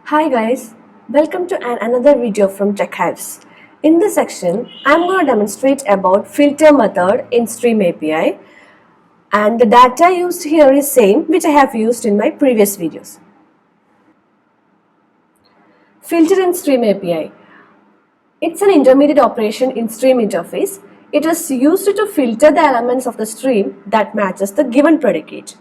Hi guys, welcome to another video from TechHives. In this section, I'm going to demonstrate about filter method in Stream API, and the data used here is same which I have used in my previous videos. Filter in Stream API. It's an intermediate operation in Stream interface. It is used to filter the elements of the stream that matches the given predicate.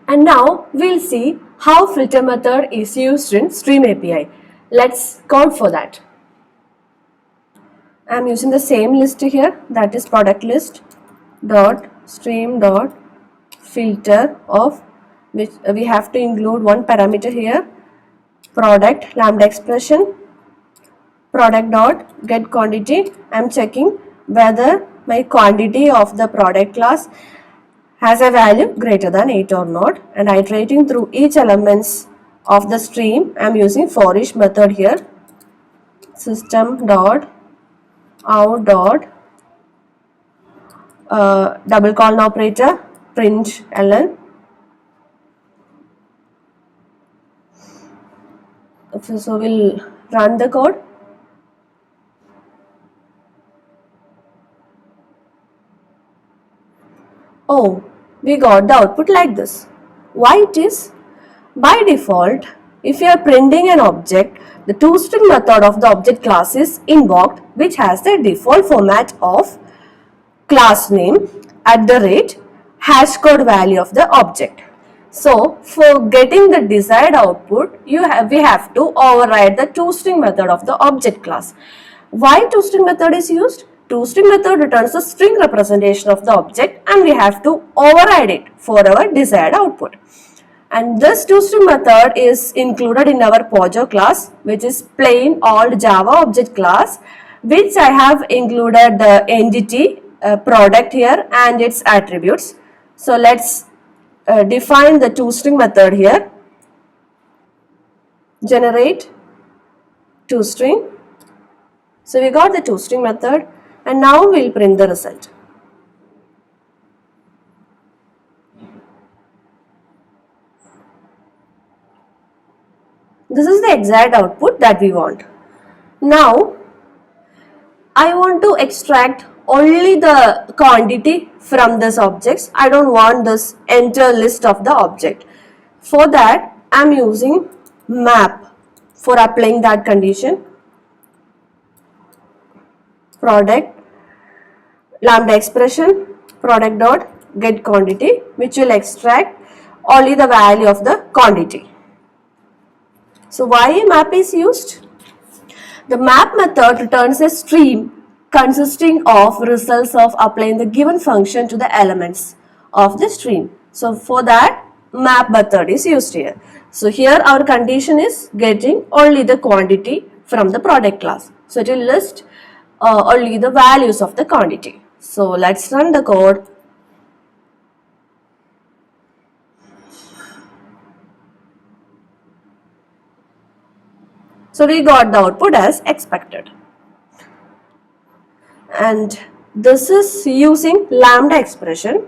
And now we'll see how filter method is used in Stream API. Let's code for that. I'm using the same list here, that is product list dot stream dot filter of which we have to include one parameter here, product lambda expression, product dot get quantity. I'm checking whether my quantity of the product class has a value greater than 8 or not, and iterating through each elements of the stream. I'm using for each method here, system dot out dot double colon operator print ln. So we'll run the code. Oh, we got the output like this. Why it is? By default, if you are printing an object, the toString method of the object class is invoked, which has the default format of class name @ hash code value of the object. So for getting the desired output, we have to override the toString method of the object class. Why toString method is used? ToString method returns the string representation of the object, and we have to override it for our desired output. And this toString method is included in our Pojo class, which is plain old Java object class, which I have included the entity product here and its attributes. So let's define the toString method here. Generate toString. So we got the toString method, and now we'll print the result. This is the exact output that we want. Now I want to extract only the quantity from this objects. I don't want this entire list of the object. For that, I'm using map for applying that condition. Product lambda expression product dot get quantity, which will extract only the value of the quantity. So why map is used? The map method returns a stream consisting of results of applying the given function to the elements of the stream. So for that, map method is used here. So here our condition is getting only the quantity from the product class. So it will list only the values of the quantity. So let's run the code. So we got the output as expected. And this is using lambda expression.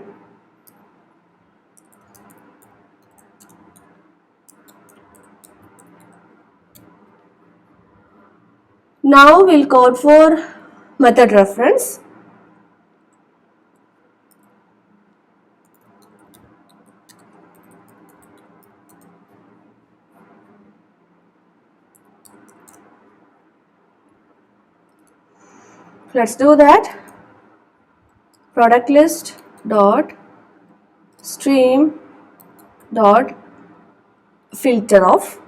Now we'll code for method reference. Let's do that. Product list dot stream dot filter of.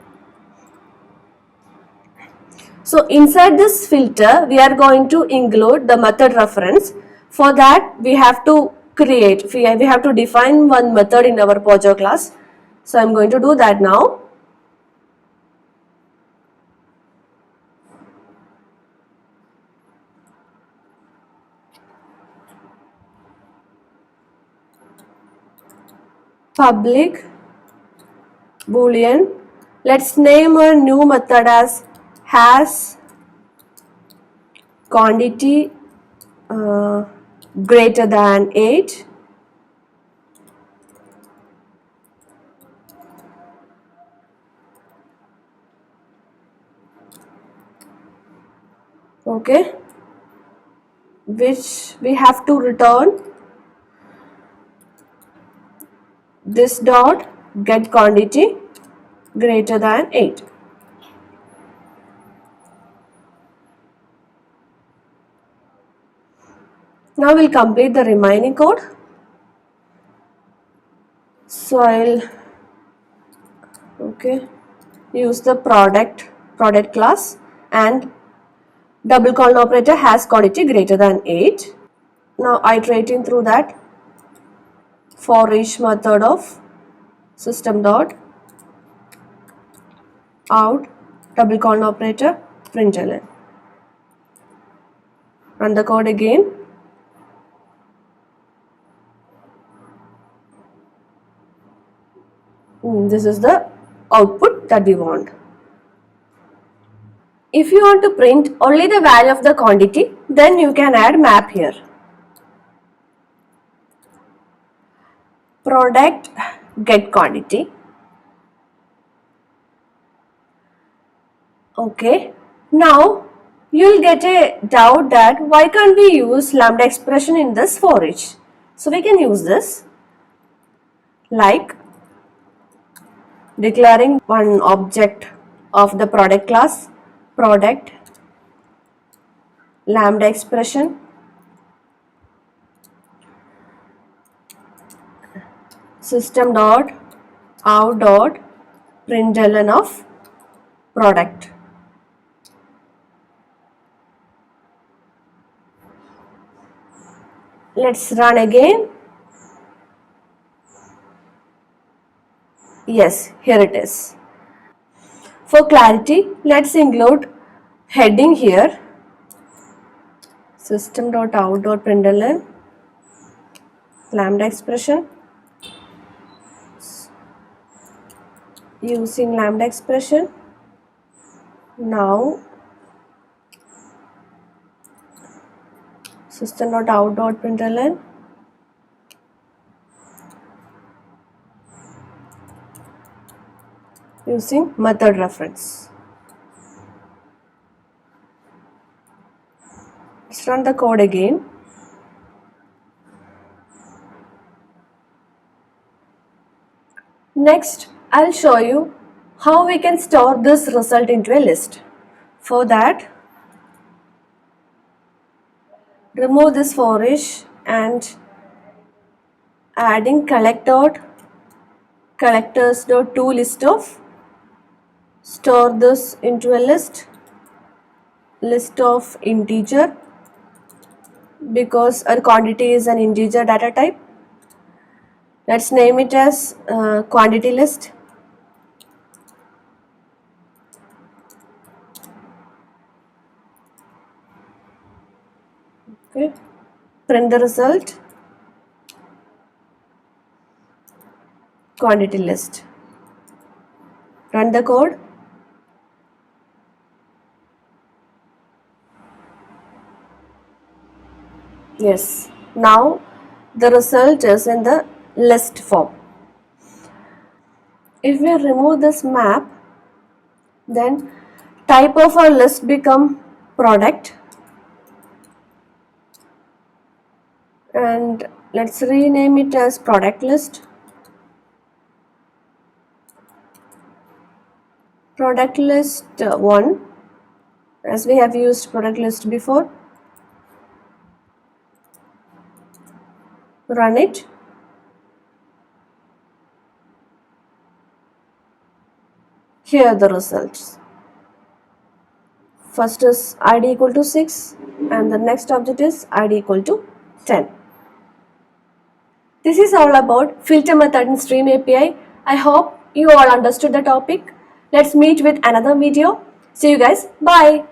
So inside this filter, we are going to include the method reference. For that, we have to define one method in our Pojo class. So I'm going to do that now. Public boolean. Let's name a new method as has quantity greater than 8. okay, which we have to return this dot get quantity greater than 8. Now we'll complete the remaining code. So I'll use the product class, and double colon operator has quantity greater than 8. Now iterating through that, for each method of system dot out double colon operator println. Run the code again. This is the output that we want. If you want to print only the value of the quantity, then you can add map here. Product get quantity. Okay, now you'll get a doubt that why can't we use lambda expression in this for each. So we can use this, like declaring one object of the product class, product lambda expression, system dot out dot println of product. Let's run again. Yes, here it is. For clarity, let's include heading here, system.out.println lambda expression. Using lambda expression, now system.out.println using method reference. Let's run the code again. Next, I'll show you how we can store this result into a list. For that, remove this for each and adding collectors.toList of, store this into a list of integer, because our quantity is an integer data type. Let's name it as quantity list. Okay, print the result, quantity list. Run the code. Yes, now the result is in the list form. If we remove this map, then type of our list become product, and let's rename it as product list. Product list 1, as we have used product list before. Run it. Here are the results. First is id equal to 6 and the next object is id equal to 10. This is all about filter method in Stream API. I hope you all understood the topic. Let's meet with another video. See you guys. Bye.